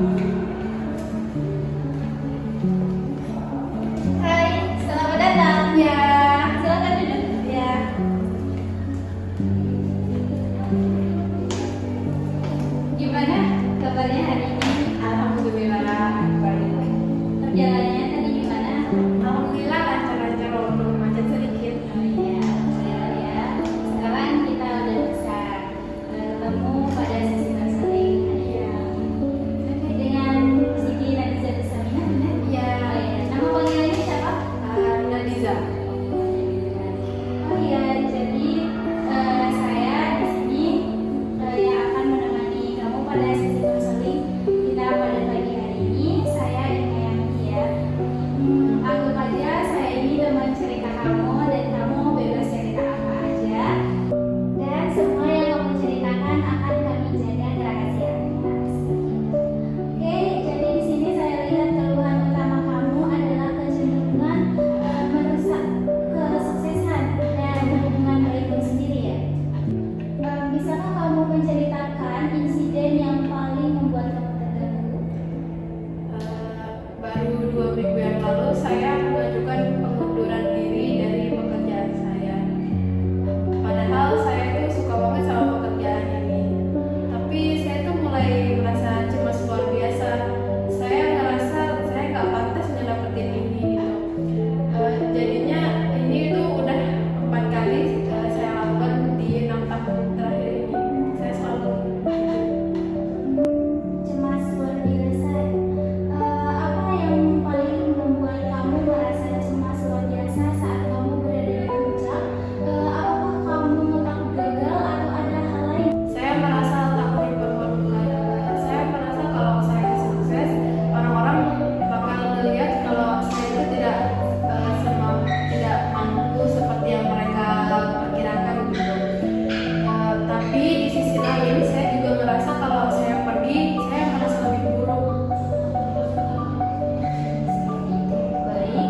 Hai, selamat datang ya. Silakan duduk ya. Gimana kabarnya hari ini? Alhamdulillah baik. Perjalanannya tadi gimana? Alhamdulillah lancar-lancar walaupun macet sedikit. Oh iya, alhamdulillah ya. Sekarang kita udah bisa ketemu pada sesi konseling. Iya. Oke, dengan Siti Nadiza Samina, benar? Iya. Oh iya. Nama panggilannya siapa? Nadiza. Oh iya, jadi saya di sini yang akan menemani kamu pada sesi konseling kita pada pagi hari ini. Saya Ina Yamtia. Anggap aja saya ini teman cerita kamu dan kamu bebas cerita apa aja. Dan semua yang kamu ceritakan akan kami jaga kerahasiaannya. Oke, jadi di sini saya lihat keluhan utama kamu adalah kecenderungan merusak kesuksesan dan hubungan baikmu sendiri ya. Bisakah kamu menceritakan insiden yang paling membuat kamu terganggu? Baru 2 minggu yang lalu saya mengajukan pengunduran diri dari pekerjaan saya. Padahal saya itu suka banget sama pekerjaan ini. Tapi saya tuh mulai merasa cemas luar biasa. Saya ngerasa saya nggak pantas ngedapetin ini gitu. Jadinya ini tuh udah 4 kali saya lakukan di 6 tahun terakhir ini. Saya selalu Cemas luar biasa. Apa yang paling membuat kamu merasa cemas luar biasa saat kamu berada di puncak? Apakah kamu takut gagal atau ada hal lain? saya merasa takut bahwa saya merasa kalau saya sukses, orang-orang bakal melihat kalau saya itu tidak tidak mampu seperti yang mereka perkirakan gitu. Tapi di sisi lain saya juga merasa kalau saya pergi, saya merasa lebih buruk. Baik,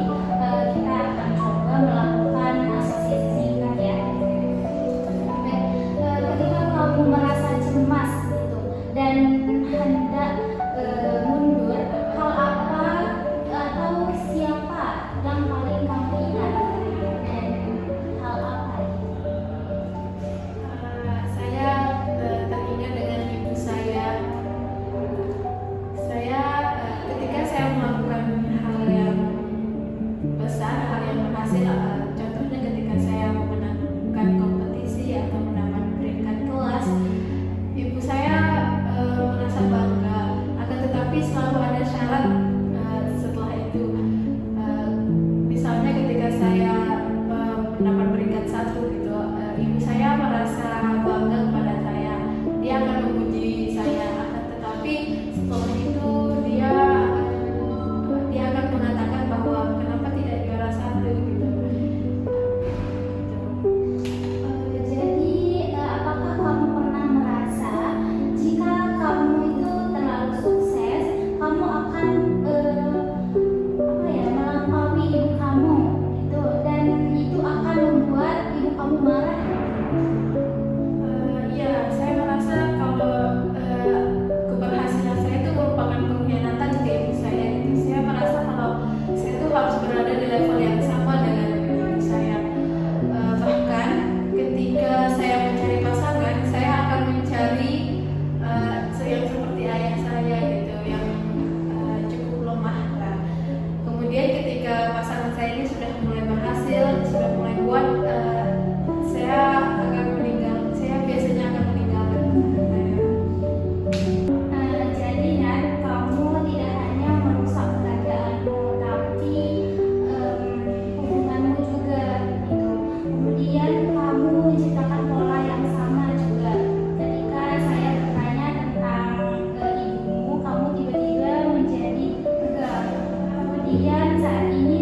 kita akan coba melakukan asosiasi singkat ya. Ketika kamu merasa cemas gitu dan hendak mundur, hal apa atau siapa yang paling kamu ingat dan hal apa? Saya teringat dengan ibu saya. Ketika saya melakukan hal yang besar, hal yang berhasil, contohnya ketika saya memenangkan kompetisi atau mendapat peringkat kelas, ibu saya merasa bangga. Akan tetapi selalu ada syarat setelah itu. Misalnya ketika saya mendapat peringkat 1 gitu, ibu saya merasa bangga kepada saya. Dia akan memuji saya. Akan tetapi setelah itu dia akan mengatakan bahwa kenapa tidak juara 1 gitu. Jadi, apakah kamu pernah merasa jika kamu itu terlalu sukses, kamu akan melampaui ibu kamu gitu, dan itu akan membuat ibu kamu marah? Iya, saya merasa kalau keberhasilan saya itu merupakan pengkhianatan ke ibu saya gitu. Saya merasa kalau saya itu harus berada di level yang sama dengan ibu saya. Bahkan ketika saya mencari pasangan, saya akan mencari yang seperti ayah saya gitu, yang cukup lemah lah. Kemudian ketika pasangan saya ini sudah mulai berhasil, sudah mulai kuat, saya biasanya akan meninggalkan. Jadi Nat, kamu tidak hanya merusak keadaanmu, tapi hubunganmu juga gitu. Kemudian kamu menciptakan pola yang sama juga. Ketika saya bertanya tentang ibumu, kamu tiba-tiba menjadi tegang. Kemudian saat ini